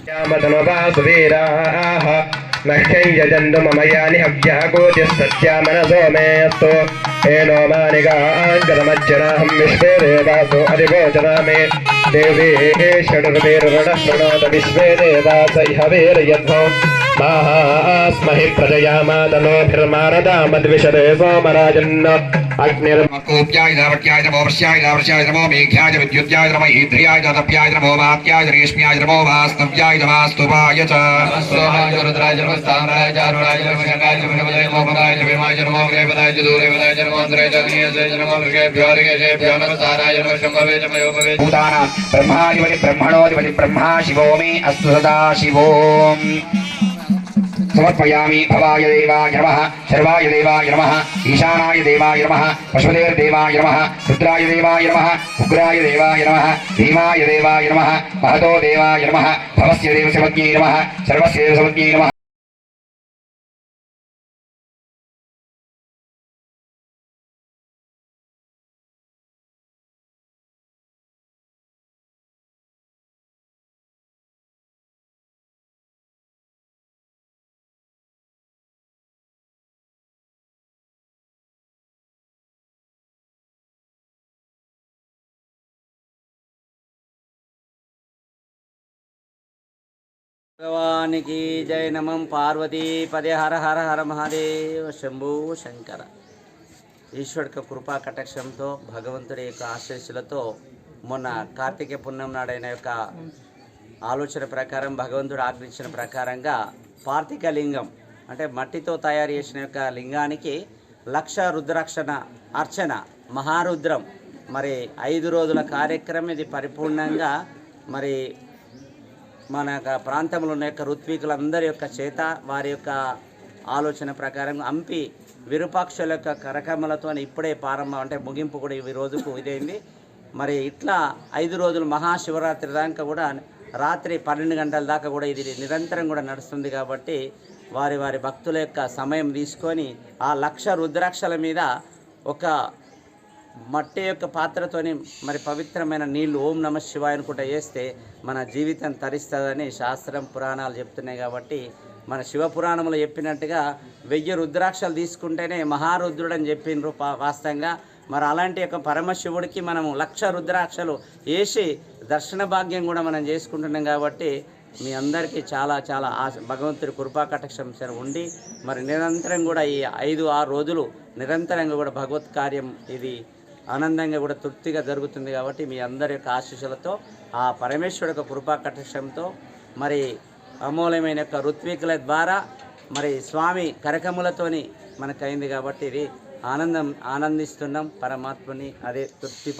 यामतनुवासुवीराः नष्टै यजन्तु मम यानि हव्यः कोटिस्तस्यामनसो मेऽस्तु एनो मानिकाङ्गतमज्जनाहं विश्वे देवासो अधिवोचना मे देवी षडुर्वेरुणः विश्वे देवास इह वीर्यध्वो मास्महि प्रजयामातनोभिर्मारदामद्विषदे सोमराजन्न अग्निर्मकोप्याय धावट्याय नमो वश्याय धावर्ष्याय नमो मेघ्याय विद्युत्याय नमो ईध्र्याय तप्याय नमो वात्याय रेश्म्याय नमो वास्तव्याय नमस्तुभाय च स्वाहाय रुद्राय नमो स्थामराय चारुणाय नमो शंगाय नमो नमोदय मोहनाय नमो नमो ग्रेवदाय दूरेवदाय नमो अंतराय जगनीयसे नमो मृगेभ्यो ऋगेभ्यो नमस्काराय नमो शंभवे नमो योगवे भूतानां ब्रह्माधिपति ब्रह्मणोधिपति ब्रह्मा शिवो मे अस्तु सदा शिवो समर्पयामि भवाय देवाय नमः सर्वाय देवाय नमः ईशानाय देवाय नमः पशुपतेर्देवाय नमः रुद्राय देवाय नमः उग्राय देवाय नमः भीमाय देवाय नमः महतो देवाय नमः भवस्य देवसमज्ञे नमः सर्वस्य देवसमज्ञे नमः। भगवानी की जय नमः पार्वती पदे हर हर हर महादेव शंभु शंकर ఈశ్వరుడి కృపా కటాక్షంతో భగవంతుడి యొక్క ఆశీస్సులతో మొన్న కార్తీక పుణ్యం నాడైన యొక్క ఆలోచన ప్రకారం భగవంతుడు ఆజ్ఞించిన ప్రకారంగా పార్థిక లింగం అంటే మట్టితో తయారు చేసిన యొక్క లింగానికి 1,00,000 రుద్రాక్షణ అర్చన మహారుద్రం మరి 5 రోజుల కార్యక్రమం ఇది పరిపూర్ణంగా మరి మన ప్రాంతంలో ఉన్న యొక్క ఋత్వికులందరి యొక్క చేత వారి యొక్క ఆలోచన ప్రకారం హంపి విరూపాక్షుల యొక్క కరకమలతో ఇప్పుడే ప్రారంభం అంటే ముగింపు కూడా ఈ రోజుకు ఇదైంది. మరి ఇట్లా 5 రోజులు మహాశివరాత్రి దాకా కూడా రాత్రి 12 గంటల దాకా కూడా ఇది నిరంతరం కూడా నడుస్తుంది. కాబట్టి వారి వారి భక్తుల యొక్క సమయం తీసుకొని ఆ 1,00,000 రుద్రాక్షల మీద ఒక మట్టి యొక్క పాత్రతోని మరి పవిత్రమైన నీళ్లు ఓం నమ శివాయ అనుకుంటా చేస్తే మన జీవితం తరిస్తుందని శాస్త్రం పురాణాలు చెప్తున్నాయి. కాబట్టి మన శివ పురాణంలో చెప్పినట్టుగా 1000 రుద్రాక్షలు తీసుకుంటేనే మహారుద్రుడు అని చెప్పిండ్రు వాస్తవంగా. మరి అలాంటి యొక్క పరమశివుడికి మనము 1,00,000 రుద్రాక్షలు వేసి దర్శన భాగ్యం కూడా మనం చేసుకుంటున్నాం. కాబట్టి మీ అందరికీ చాలా చాలా భగవంతుడి కృపా కటాక్షం ఉండి మరి నిరంతరం కూడా ఈ 5-6 రోజులు నిరంతరంగా కూడా భగవత్ కార్యం ఇది ఆనందంగా కూడా తృప్తిగా జరుగుతుంది. కాబట్టి మీ అందరి యొక్క ఆశీస్సులతో ఆ పరమేశ్వరుడి యొక్క కృపా కటాక్షంతో మరి అమూల్యమైన యొక్క ఋత్వికుల ద్వారా మరి స్వామి కరకములతోని మనకైంది. కాబట్టి ఇది ఆనందిస్తున్నాం పరమాత్మని అదే తృప్తి.